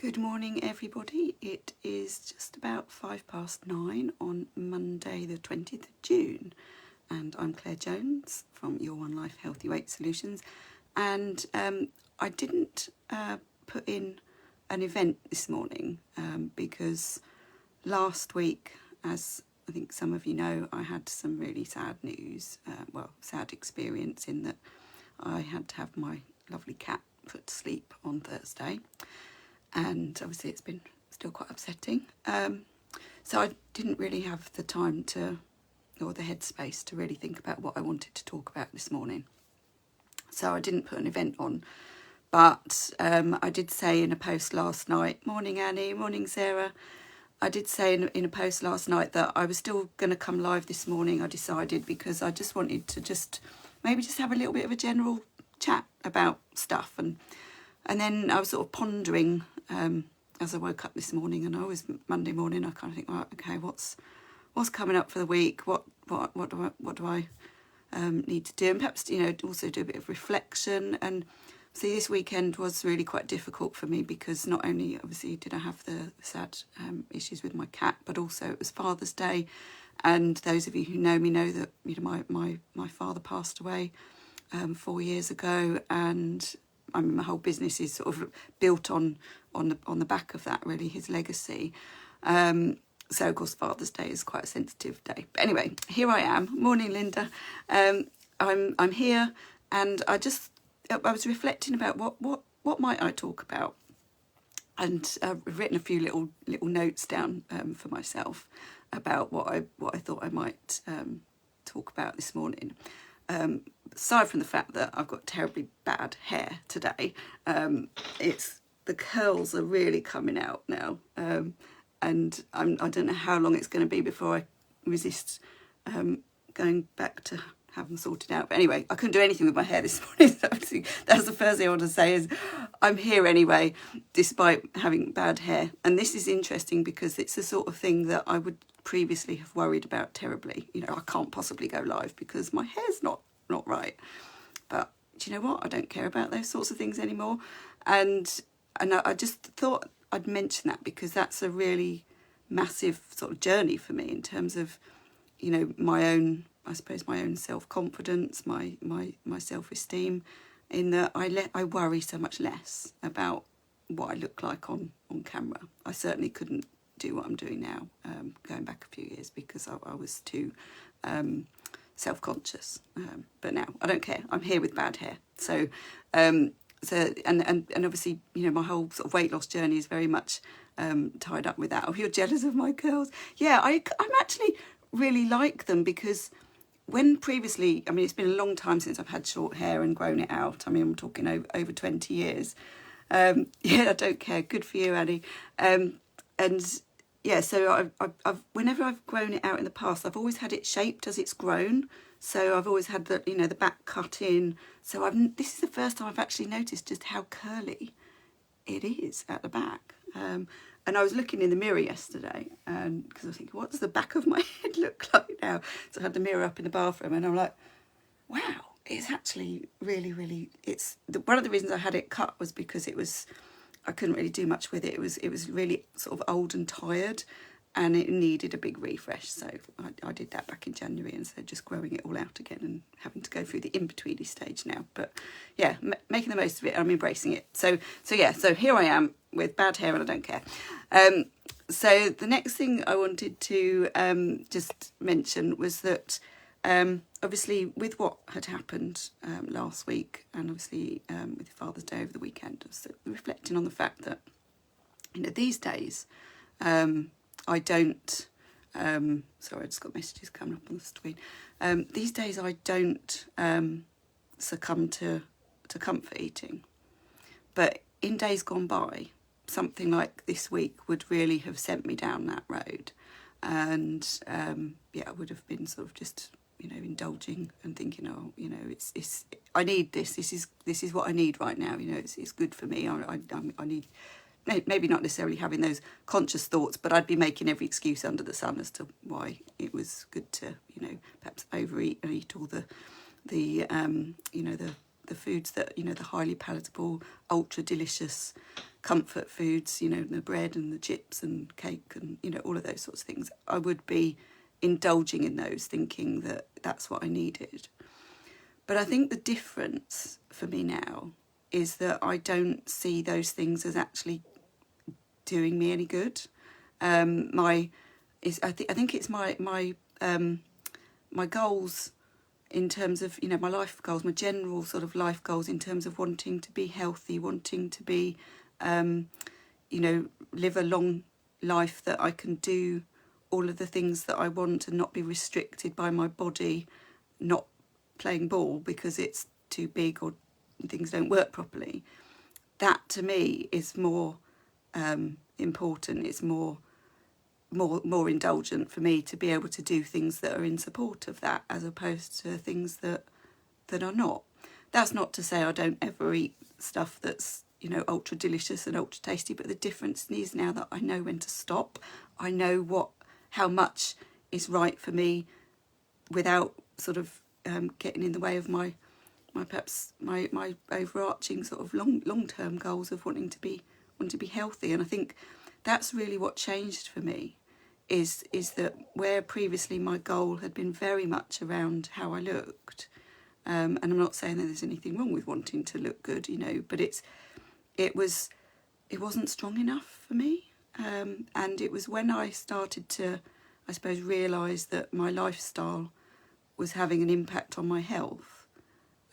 Good morning, everybody. It is just about 9:05 on Monday, the 20th of June, and I'm Claire Jones from Your One Life Healthy Weight Solutions. And I didn't put in an event this morning because last week, as I think some of you know, I had some really sad news, sad experience in that I had to have my lovely cat put to sleep on Thursday. And obviously it's been still quite upsetting. So I didn't really have the time or the headspace to really think about what I wanted to talk about this morning. So I didn't put an event on, but I did say in a post last night, morning Annie, morning Sarah, I did say in a post last night that I was still going to come live this morning, I decided, because I just wanted to maybe have a little bit of a general chat about stuff. And then I was sort of pondering as I woke up this morning, and always Monday morning I kind of think, right, okay, what's coming up for the week? What do I need to do? And perhaps also do a bit of reflection. And see, this weekend was really quite difficult for me because not only obviously did I have the sad issues with my cat, but also it was Father's Day, and those of you who know me know that my father passed away 4 years ago, and my whole business is sort of built on the back of that, really, his legacy. So of course Father's Day is quite a sensitive day. But anyway, here I am. Morning, Linda. I'm here, and I was reflecting about what might I talk about, and I've written a few little notes down for myself about what I thought I might talk about this morning. Aside from the fact that I've got terribly bad hair today, the curls are really coming out now, and I don't know how long it's going to be before I resist going back to have them sorted out. But anyway, I couldn't do anything with my hair this morning, so that's the first thing I want to say is I'm here anyway, despite having bad hair. And this is interesting because it's the sort of thing that I would previously have worried about terribly. I can't possibly go live because my hair's not right. But do you know what? I don't care about those sorts of things anymore. And I just thought I'd mention that because that's a really massive sort of journey for me in terms of, my own self-confidence, my self-esteem, in that I worry so much less about what I look like on camera. I certainly couldn't do what I'm doing now, going back a few years, because I was too self-conscious. But now I don't care. I'm here with bad hair. So and obviously, my whole sort of weight loss journey is very much tied up with that. Oh, you're jealous of my curls? Yeah, I'm actually really like them, because when previously, it's been a long time since I've had short hair and grown it out. I'm talking over 20 years. Yeah, I don't care. Good for you, Annie. And yeah, so I've whenever I've grown it out in the past, I've always had it shaped as it's grown. So I've always had the back cut in. So this is the first time I've actually noticed just how curly it is at the back. And I was looking in the mirror yesterday, and because I was thinking, what does the back of my head look like now? So I had the mirror up in the bathroom, and I'm like, wow, it's actually really, really. One of the reasons I had it cut was because I couldn't really do much with it. It was really sort of old and tired, and it needed a big refresh. So I did that back in January, and so just growing it all out again and having to go through the in-betweeny stage now. But yeah, making the most of it. I'm embracing it. So here I am with bad hair, and I don't care. So the next thing I wanted to just mention was that obviously with what had happened last week, and obviously with Father's Day over the weekend, I was reflecting on the fact that these days I don't sorry, I just got messages coming up on the screen. These days I don't succumb to comfort eating, but in days gone by, something like this week would really have sent me down that road, and I would have been sort of just indulging and thinking, oh, it's I need this. This is what I need right now. It's good for me. I need, maybe not necessarily having those conscious thoughts, but I'd be making every excuse under the sun as to why it was good to perhaps overeat and eat all the foods that the highly palatable, ultra delicious comfort foods, you know, the bread and the chips and cake and, you know, all of those sorts of things, I would be indulging in those, thinking that that's what I needed. But I think the difference for me now is that I don't see those things as actually doing me any good. I think it's my goals in terms of, you know, my life goals, my general sort of life goals in terms of wanting to be healthy, wanting to be, you know, live a long life that I can do all of the things that I want and not be restricted by my body not playing ball because it's too big or things don't work properly. That to me is more important. It's more indulgent for me to be able to do things that are in support of that, as opposed to things that are not. That's not to say I don't ever eat stuff that's, you know, ultra delicious and ultra tasty, but the difference is now that I know when to stop. I know how much is right for me without sort of getting in the way of my overarching sort of long-term goals of wanting to be healthy. And I think that's really what changed for me, is that where previously my goal had been very much around how I looked, and I'm not saying that there's anything wrong with wanting to look good, you know, but it wasn't strong enough for me, and it was when I started to, I suppose, realise that my lifestyle was having an impact on my health,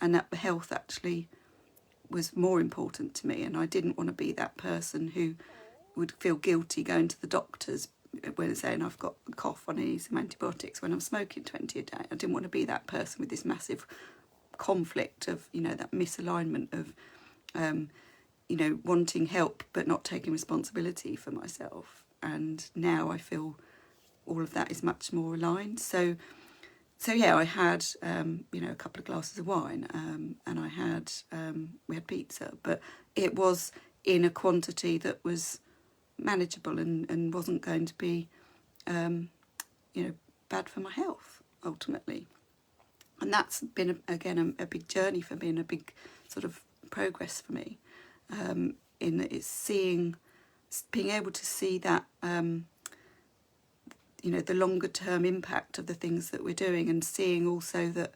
and that the health actually was more important to me, and I didn't want to be that person who would feel guilty going to the doctors when saying I've got a cough, I need some antibiotics when I'm smoking 20 a day. I didn't want to be that person with this massive conflict of, you know, that misalignment of, you know, wanting help but not taking responsibility for myself. And now I feel all of that is much more aligned. So yeah, I had, you know, a couple of glasses of wine, and I had, we had pizza, but it was in a quantity that was manageable and wasn't going to be, you know, bad for my health ultimately. And that's been, again, a big journey for me and a big sort of progress for me, in that it's being able to see that, you know, the longer term impact of the things that we're doing, and seeing also that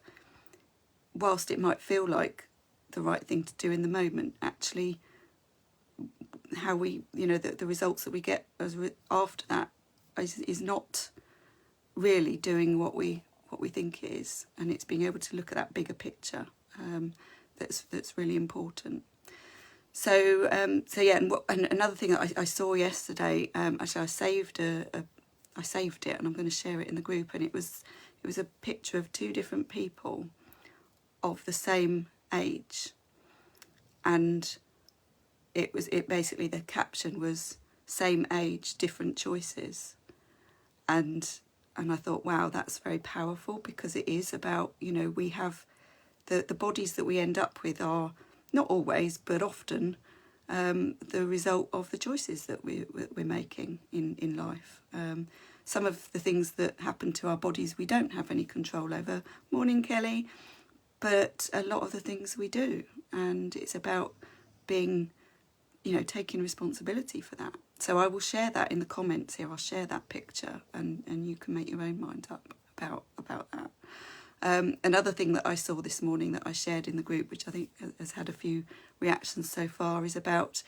whilst it might feel like the right thing to do in the moment, actually how we, you know, the results that we get after that is not really doing what we think it is, and it's being able to look at that bigger picture, that's really important. So yeah, and another thing that I saw yesterday, actually I saved it, and I'm going to share it in the group, and it was a picture of two different people of the same age, and it basically, the caption was same age, different choices. And I thought, wow, that's very powerful, because it is about, you know, we have the bodies that we end up with are not always, but often, the result of the choices that we're making in life. Some of the things that happen to our bodies we don't have any control over. Morning, Kelly. But a lot of the things we do, and it's about being, you know, taking responsibility for that. So I will share that in the comments here. I'll share that picture, and you can make your own mind up about that. Another thing that I saw this morning that I shared in the group, which I think has had a few reactions so far, is about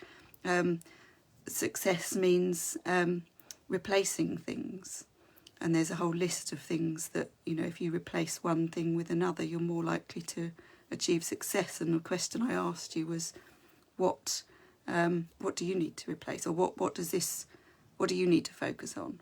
success means replacing things. And there's a whole list of things that, you know, if you replace one thing with another, you're more likely to achieve success. And the question I asked you was, what do you need to replace, or what do you need to focus on?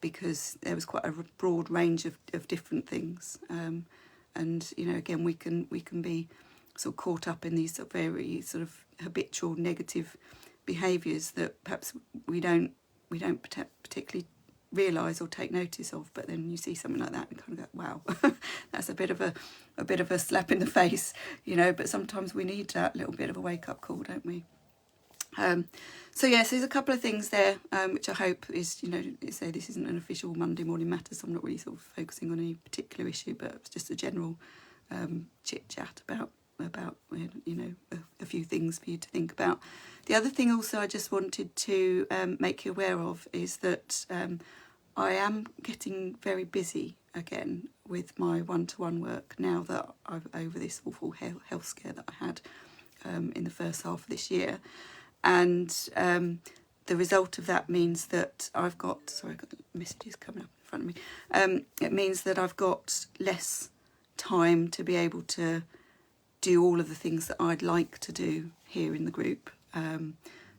Because there was quite a broad range of different things, and, you know, again, we can be sort of caught up in these sort of very sort of habitual negative behaviours that perhaps we don't particularly realise or take notice of, but then you see something like that and kind of go, wow, that's a bit of a slap in the face, you know. But sometimes we need that little bit of a wake-up call, don't we? So yes, there's a couple of things there, which I hope is, you know, say this isn't an official Monday Morning Matter, so I'm not really sort of focusing on any particular issue, but it's just a general chit chat about you know, a few things for you to think about. The other thing also I just wanted to make you aware of is that I am getting very busy again with my one-to-one work now that I've over this awful health scare that I had in the first half of this year. And the result of that means that I've got, sorry, I've got messages coming up in front of me. It means that I've got less time to be able to do all of the things that I'd like to do here in the group.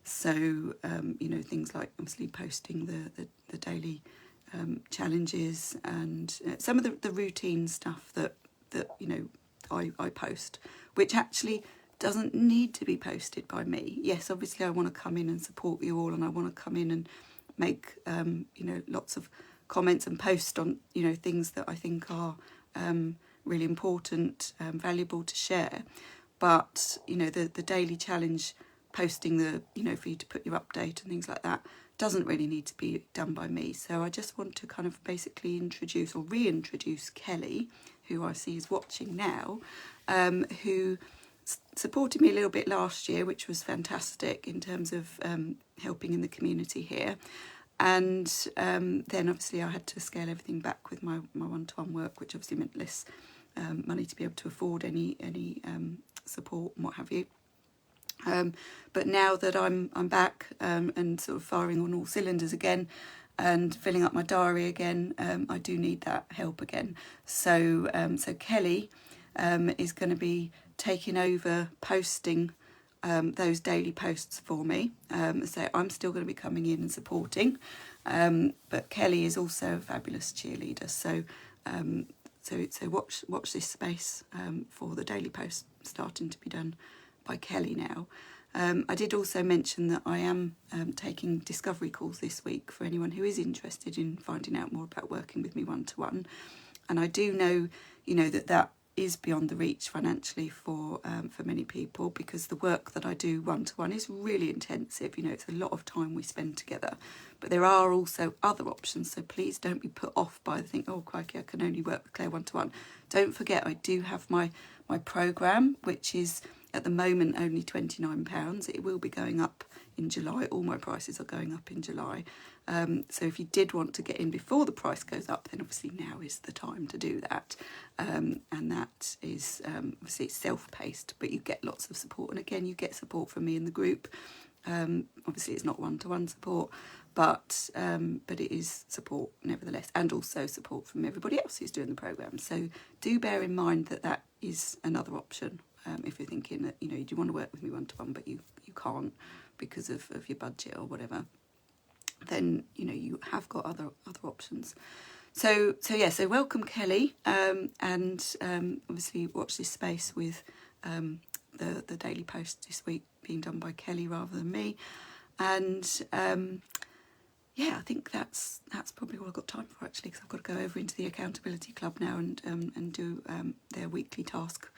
So, you know, things like obviously posting the daily challenges and some of the routine stuff that you know, I post, which actually doesn't need to be posted by me. Yes, obviously I want to come in and support you all, and I want to come in and make you know, lots of comments and post on, you know, things that I think are really important, valuable to share. But you know, the daily challenge posting, the, you know, for you to put your update and things like that, doesn't really need to be done by me. So I just want to kind of basically introduce or reintroduce Kelly, who I see is watching now, who supported me a little bit last year, which was fantastic in terms of helping in the community here. And then obviously I had to scale everything back with my one-to-one work, which obviously meant less money to be able to afford any support and what have you. But now that I'm back and sort of firing on all cylinders again and filling up my diary again, I do need that help again. So so Kelly is going to be taking over posting those daily posts for me. So I'm still going to be coming in and supporting, but Kelly is also a fabulous cheerleader. So so watch this space for the daily posts starting to be done by Kelly now. I did also mention that I am taking discovery calls this week for anyone who is interested in finding out more about working with me one-to-one. And I do know, you know, that is beyond the reach financially for many people, because the work that I do one-to-one is really intensive. You know, it's a lot of time we spend together. But there are also other options, so please don't be put off by the thing, oh crikey, I can only work with Claire one-to-one. Don't forget, I do have my programme, which is at the moment only £29. It will be going up in July. All my prices are going up in July. So if you did want to get in before the price goes up, then obviously now is the time to do that. And that is obviously it's self-paced, but you get lots of support. And again, you get support from me in the group. Obviously it's not one-to-one support, but it is support nevertheless, and also support from everybody else who's doing the programme. So do bear in mind that that is another option. If you're thinking that, you know, you do want to work with me one-to-one, but you can't because of your budget or whatever, then, you know, you have got other options. So yeah, so welcome Kelly, and obviously watch this space with the daily post this week being done by Kelly rather than me. And yeah, I think that's probably all I've got time for actually, because I've got to go over into the Accountability Club now and do their weekly task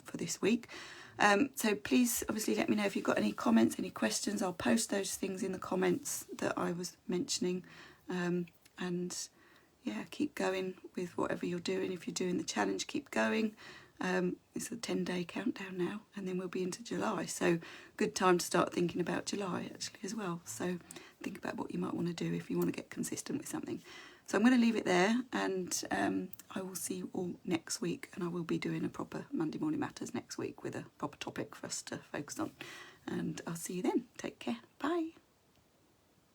for this week. So please obviously let me know if you've got any comments, any questions. I'll post those things in the comments that I was mentioning, and yeah, keep going with whatever you're doing. If you're doing the challenge, keep going. It's a 10-day countdown now, and then we'll be into July, so good time to start thinking about July actually as well. So think about what you might want to do if you want to get consistent with something. So I'm going to leave it there, and I will see you all next week, and I will be doing a proper Monday Morning Matters next week with a proper topic for us to focus on, and I'll see you then. Take care.